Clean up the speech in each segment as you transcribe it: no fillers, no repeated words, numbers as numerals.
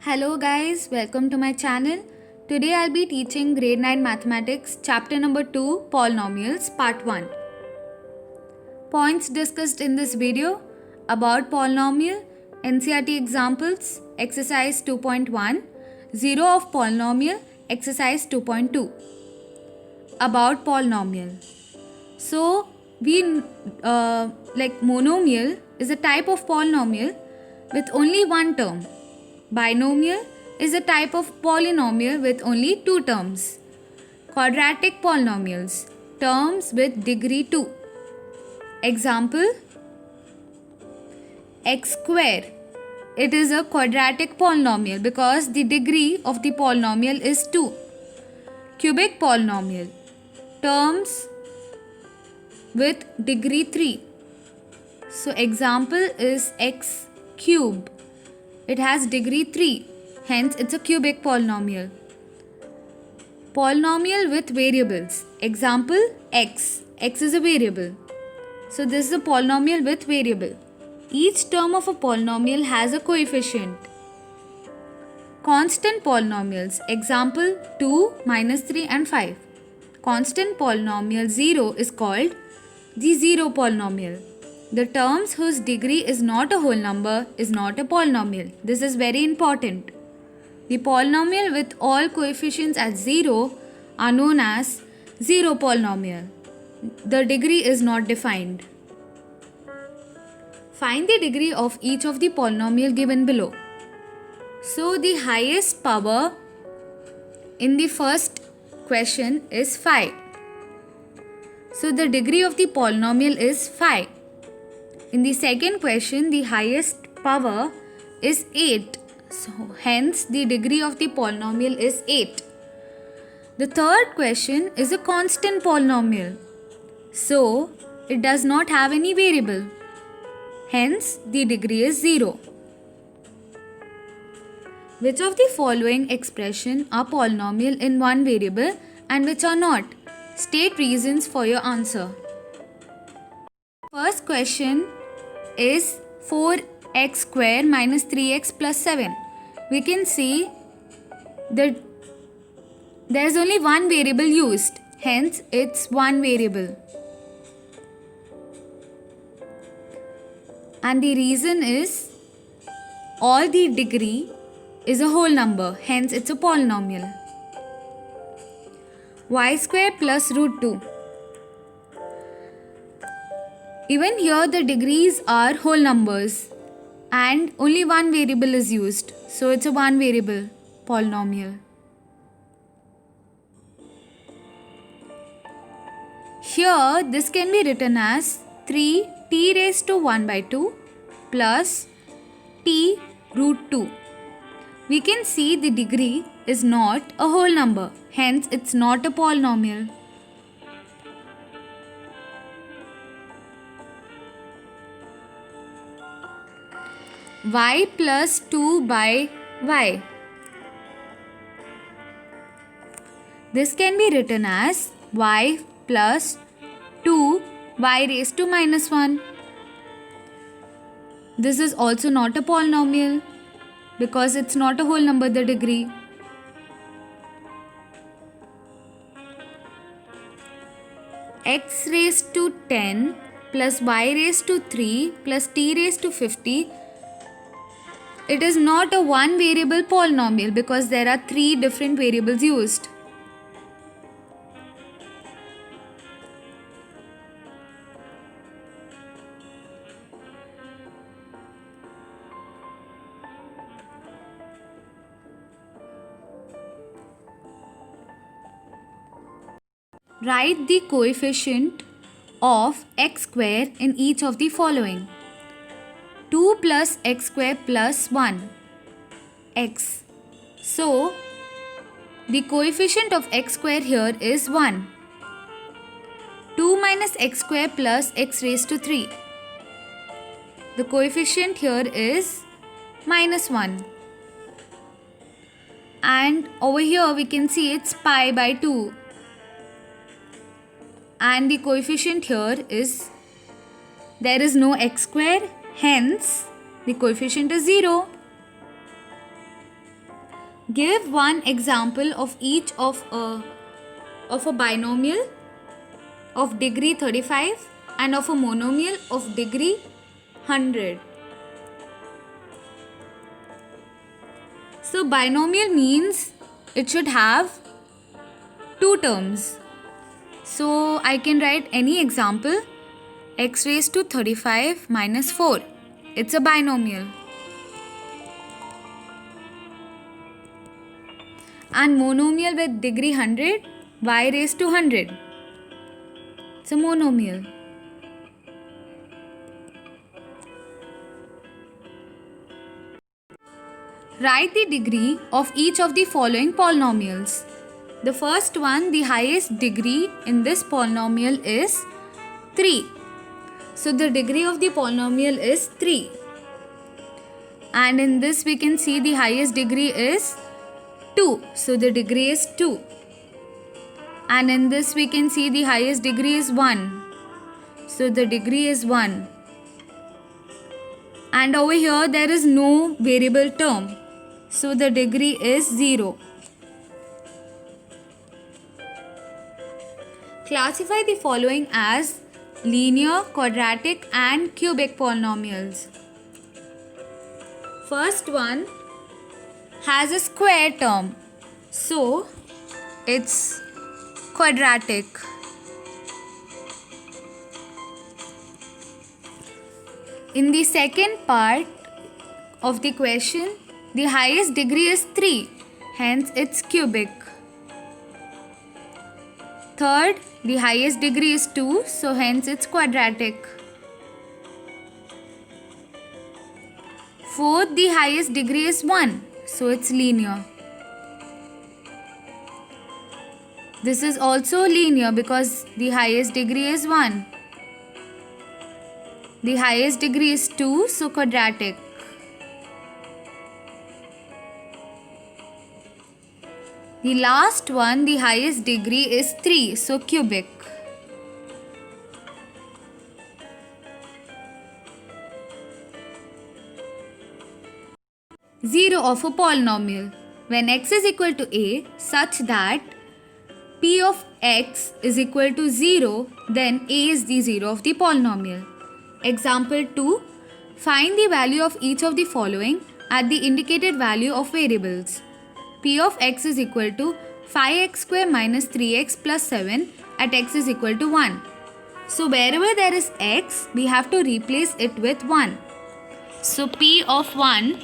Hello guys, welcome to my channel. Today I'll be teaching grade 9 mathematics chapter number 2 polynomials part 1. Points discussed in this video about polynomial, NCERT examples, exercise 2.1, 0 of polynomial, exercise 2.2. About polynomial. So monomial is a type of polynomial with only one term. Binomial is a type of polynomial with only two terms. Quadratic polynomials, terms with degree 2. Example, x square. It is a quadratic polynomial because the degree of the polynomial is 2. Cubic polynomial, terms with degree 3. So example is x cube. It has degree 3, hence it's a cubic polynomial. Polynomial with variables. Example, x. X is a variable. So this is a polynomial with variable. Each term of a polynomial has a coefficient. Constant polynomials. Example, 2, minus 3 and 5. Constant polynomial 0 is called the zero polynomial. The terms whose degree is not a whole number is not a polynomial. This is very important. The polynomial with all coefficients at 0 are known as zero polynomial. The degree is not defined. Find the degree of each of the polynomial given below. So the highest power in the first question is 5. So the degree of the polynomial is 5. In the second question, the highest power is 8. So, hence, the degree of the polynomial is 8. The third question is a constant polynomial. So, it does not have any variable. Hence, the degree is 0. Which of the following expression are polynomial in one variable and which are not? State reasons for your answer. First question is 4x square minus 3x plus 7. We can see that there is only one variable used, hence it's one variable. And the reason is all the degree is a whole number, hence it's a polynomial. Y square plus root 2. Even here the degrees are whole numbers and only one variable is used. So it's a one variable polynomial. Here this can be written as 3t raised to 1 by 2 plus t root 2. We can see the degree is not a whole number, hence it's not a polynomial. Y plus 2 by y. This can be written as y plus 2 y raised to minus 1. This is also not a polynomial because it's not a whole number, the degree. X raised to 10 plus y raised to 3 plus t raised to 50. It is not a one variable polynomial because there are 3 different variables used. Write the coefficient of x square in each of the following. 2 plus x square plus 1 x. So, the coefficient of x square here is 1. 2 minus x square plus x raised to 3. The coefficient here is minus 1. And over here we can see it's pi by 2. And the coefficient here is, there is no x square, hence the coefficient is 0. Give one example of each of a binomial of degree 35 and of a monomial of degree 100. So binomial means it should have two terms. So I can write any example, x raised to 35 minus 4. It's a binomial. And monomial with degree 100, y raised to 100. It's a monomial. Write the degree of each of the following polynomials. The first one, the highest degree in this polynomial is 3. So the degree of the polynomial is 3. And in this we can see the highest degree is 2. So the degree is 2. And in this we can see the highest degree is 1. So the degree is 1. And over here there is no variable term. So the degree is 0. Classify the following as linear, quadratic and cubic polynomials. First one has a square term. So it's quadratic. In the second part of the question, the highest degree is 3, hence it's cubic. Third, the highest degree is 2, so hence it's quadratic. Fourth, the highest degree is 1, so it's linear. This is also linear because the highest degree is 1. The highest degree is 2, so quadratic. The last one, the highest degree is 3, so cubic. Zero of a polynomial. When x is equal to a such that p of x is equal to 0, then a is the zero of the polynomial. Example 2. Find the value of each of the following at the indicated value of variables. P of x is equal to 5x square minus 3x plus 7 at x is equal to 1. So wherever there is x, we have to replace it with 1. So P of 1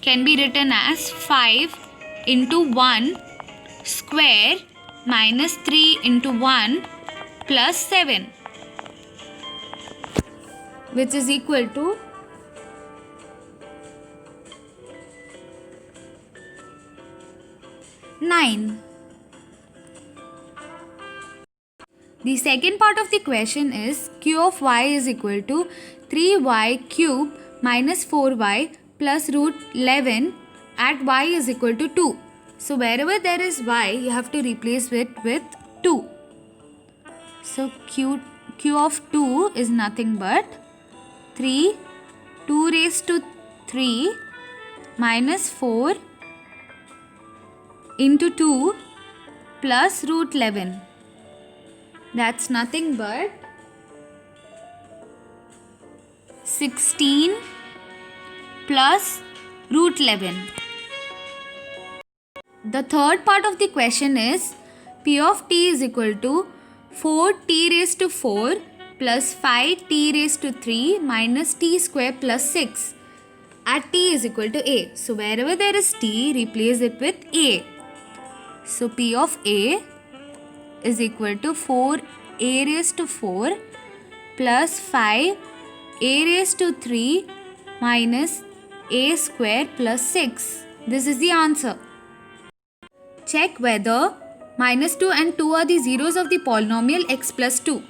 can be written as 5 into 1 square minus 3 into 1 plus 7, which is equal to 9. The second part of the question is q of y is equal to 3y cube minus 4y plus root 11 at y is equal to 2. So wherever there is y, you have to replace it with 2. So q of 2 is nothing but 2 raised to 3 minus 4 into 2 plus root 11. That's nothing but 16 plus root 11. The third part of the question is P of t is equal to 4t raised to 4 plus 5t raised to 3 minus t square plus 6 at t is equal to a. So wherever there is t, replace it with a. So P of a is equal to 4a raised to 4 plus 5a raised to 3 minus a square plus 6. This is the answer. Check whether minus 2 and 2 are the zeros of the polynomial x plus 2.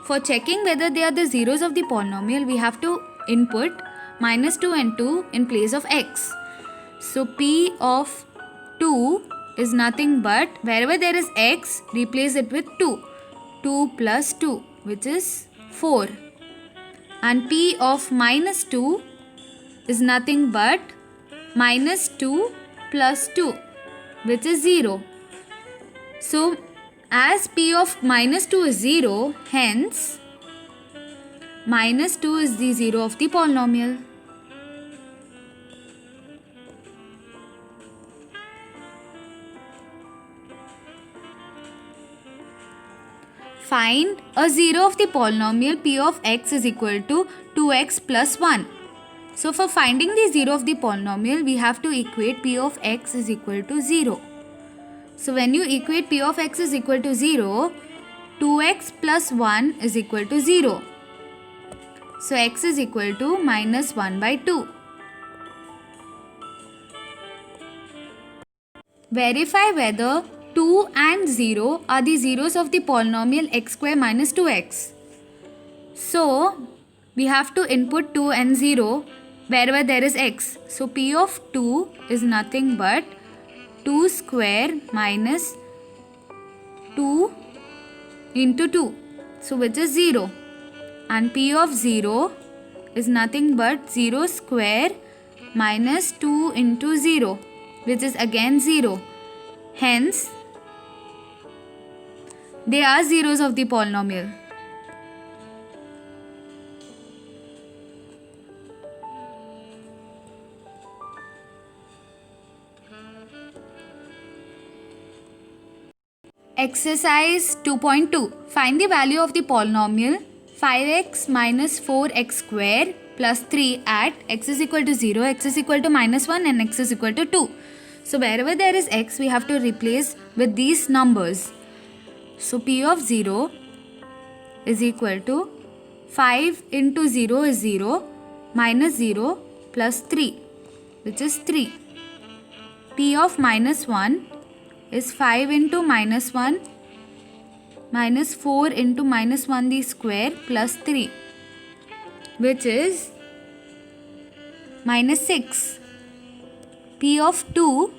For checking whether they are the zeros of the polynomial, we have to input minus 2 and 2 in place of x. So P of 2 is nothing but wherever there is x, replace it with 2. 2 plus 2, which is 4. And P of minus 2 is nothing but minus 2 plus 2, which is 0. So, as p of minus 2 is 0, hence minus 2 is the 0 of the polynomial. Find a 0 of the polynomial p of x is equal to 2x plus 1. So for finding the 0 of the polynomial, we have to equate p of x is equal to 0. So when you equate p of x is equal to 0, 2x plus 1 is equal to 0. So x is equal to minus 1 by 2. Verify whether 2 and 0 are the zeros of the polynomial x square minus 2x. So we have to input 2 and 0 wherever there is x. So p of 2 is nothing but 2 square minus 2 into 2. So which is 0. And p of 0 is nothing but 0 square minus 2 into 0, which is again 0. Hence, they are zeros of the polynomial. Exercise 2.2. Find the value of the polynomial 5x minus 4x square plus 3 at x is equal to 0, x is equal to minus 1 and x is equal to 2. So wherever there is x, we have to replace with these numbers. So p of 0 is equal to 5 into 0 is 0 minus 0 plus 3, which is 3. P of minus 1 is 5 into minus 1 minus 4 into minus 1 the square plus 3, which is minus 6. P of 2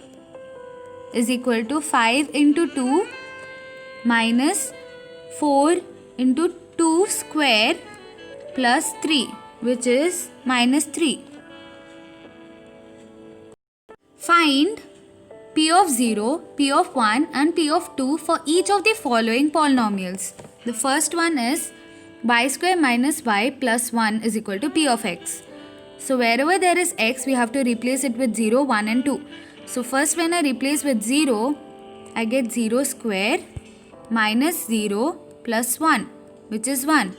is equal to 5 into 2 minus 4 into 2 square plus 3, which is minus 3. Find p of 0, p of 1 and p of 2 for each of the following polynomials. The first one is y square minus y plus 1 is equal to p of x. So wherever there is x, we have to replace it with 0, 1 and 2. So first when I replace with 0, I get 0 square minus 0 plus 1, which is 1.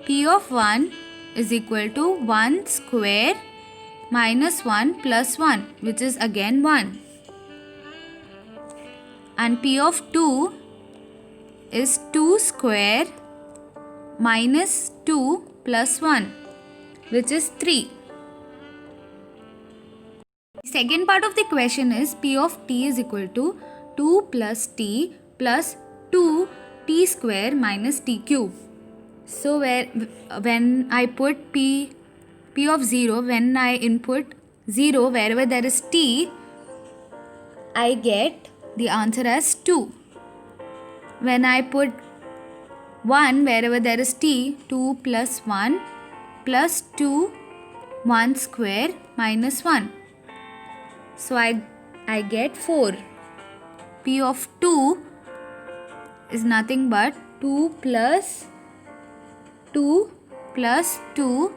P of 1 is equal to 1 square minus 1 plus 1, which is again 1. And p of 2 is 2 square minus 2 plus 1, which is 3. Second part of the question is p of t is equal to 2 plus t plus 2 t square minus t cube. So when I put p of 0, when I input 0 wherever there is t, I get the answer as 2. When I put 1 wherever there is t, 2 plus 1 plus 2, 1 square minus 1. So I get 4. P of 2 is nothing but 2 plus 2 plus 2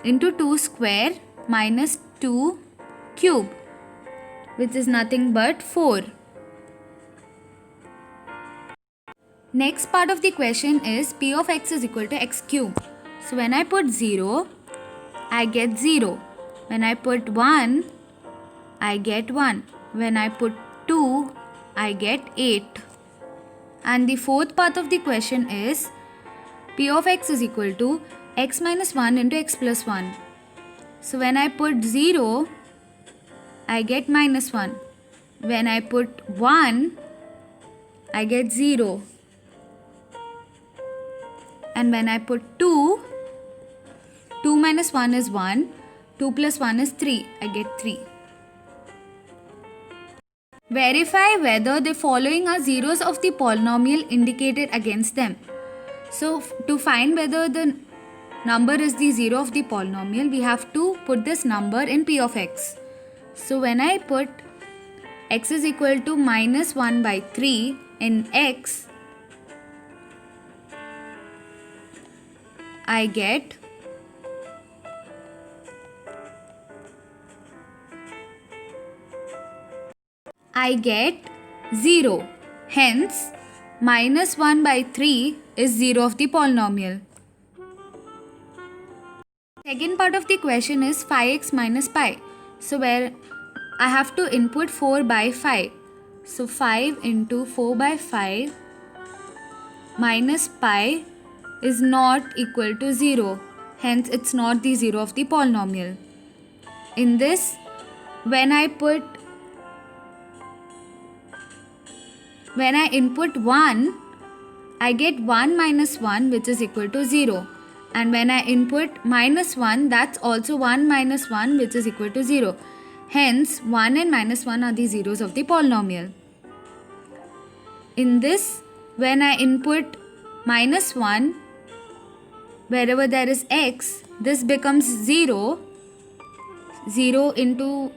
into 2 square minus 2 cube, which is nothing but 4. Next part of the question is p of x is equal to x cube. So when I put 0, I get 0. When I put 1, I get 1. When I put 2, I get 8. And the fourth part of the question is p of x is equal to x minus 1 into x plus 1. So when I put 0, I get minus 1. When I put 1, I get 0. And when I put 2, 2 minus 1 is 1, 2 plus 1 is 3, I get 3. Verify whether the following are zeros of the polynomial indicated against them. So to find whether the number is the zero of the polynomial, we have to put this number in p of x. So when I put x is equal to minus 1 by 3 in x, I get I get 0. Hence, minus 1 by 3 is 0 of the polynomial. Second part of the question is 5x minus pi. So where I have to input 4 by 5. So 5 into 4 by 5 minus pi is not equal to 0. Hence, it's not the 0 of the polynomial. In this, when I input 1, I get 1 minus 1, which is equal to 0. And when I input minus 1, that's also 1 minus 1, which is equal to 0. Hence, 1 and minus 1 are the zeros of the polynomial. In this, when I input minus 1, wherever there is x, this becomes 0. 0 into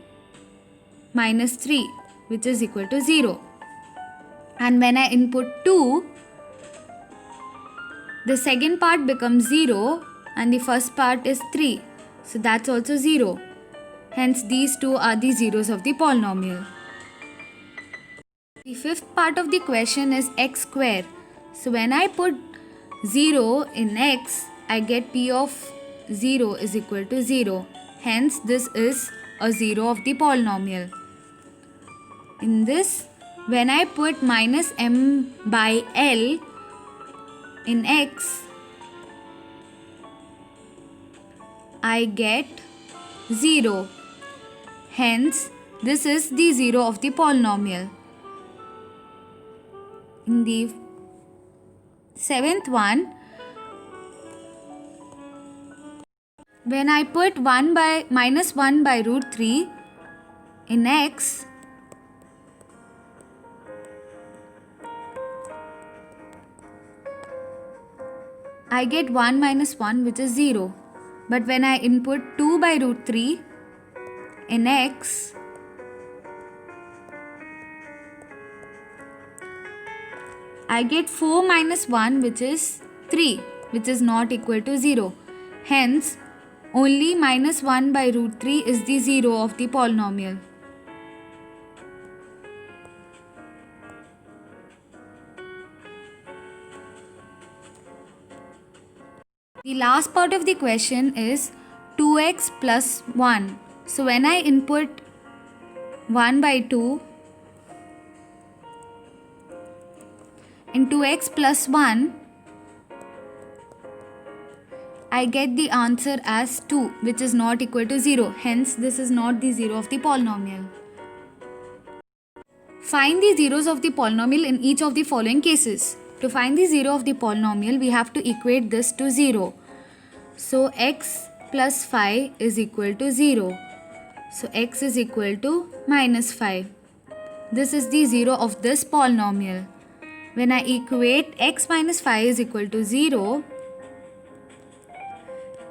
minus 3, which is equal to 0. And when I input 2, the second part becomes 0 and the first part is 3. So that's also 0. Hence these two are the zeros of the polynomial. The fifth part of the question is x square. So when I put 0 in x, I get p of 0 is equal to 0. Hence this is a 0 of the polynomial. In this, when I put minus m by l in x, I get 0. Hence, this is the 0 of the polynomial. In the seventh one, when I put minus 1 by root 3 in x, I get 1 minus 1, which is 0. But when I input 2 by root 3 in x, I get 4 minus 1, which is 3, which is not equal to 0. Hence, only minus 1 by root 3 is the 0 of the polynomial. The last part of the question is 2x plus 1. So when I input 1 by 2 in 2x plus 1, I get the answer as 2, which is not equal to 0. Hence, this is not the 0 of the polynomial. Find the zeros of the polynomial in each of the following cases. To find the 0 of the polynomial, we have to equate this to 0. So, x plus 5 is equal to 0. So, x is equal to minus 5. This is the 0 of this polynomial. When I equate x minus 5 is equal to 0,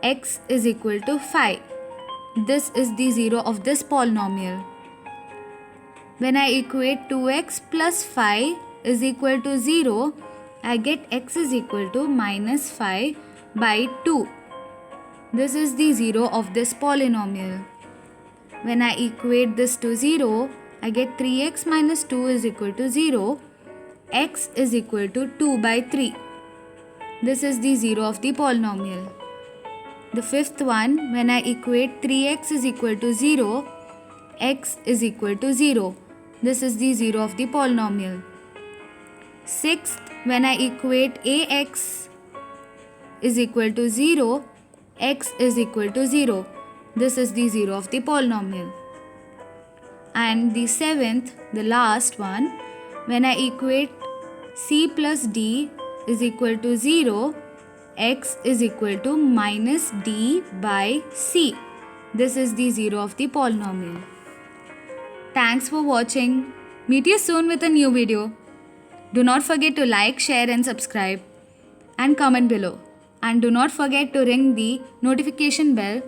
x is equal to 5. This is the 0 of this polynomial. When I equate 2x plus 5 is equal to 0, I get x is equal to minus 5 by 2. This is the 0 of this polynomial. When I equate this to 0, I get 3x minus 2 is equal to 0. X is equal to 2 by 3. This is the 0 of the polynomial. The fifth one, when I equate 3x is equal to 0, x is equal to 0. This is the 0 of the polynomial. Sixth, when I equate ax is equal to 0, x is equal to 0. This is the 0 of the polynomial. And the seventh, the last one, when I equate c plus d is equal to 0, x is equal to minus d by c. This is the 0 of the polynomial. Thanks for watching. Meet you soon with a new video. Do not forget to like, share and subscribe and comment below. And do not forget to ring the notification bell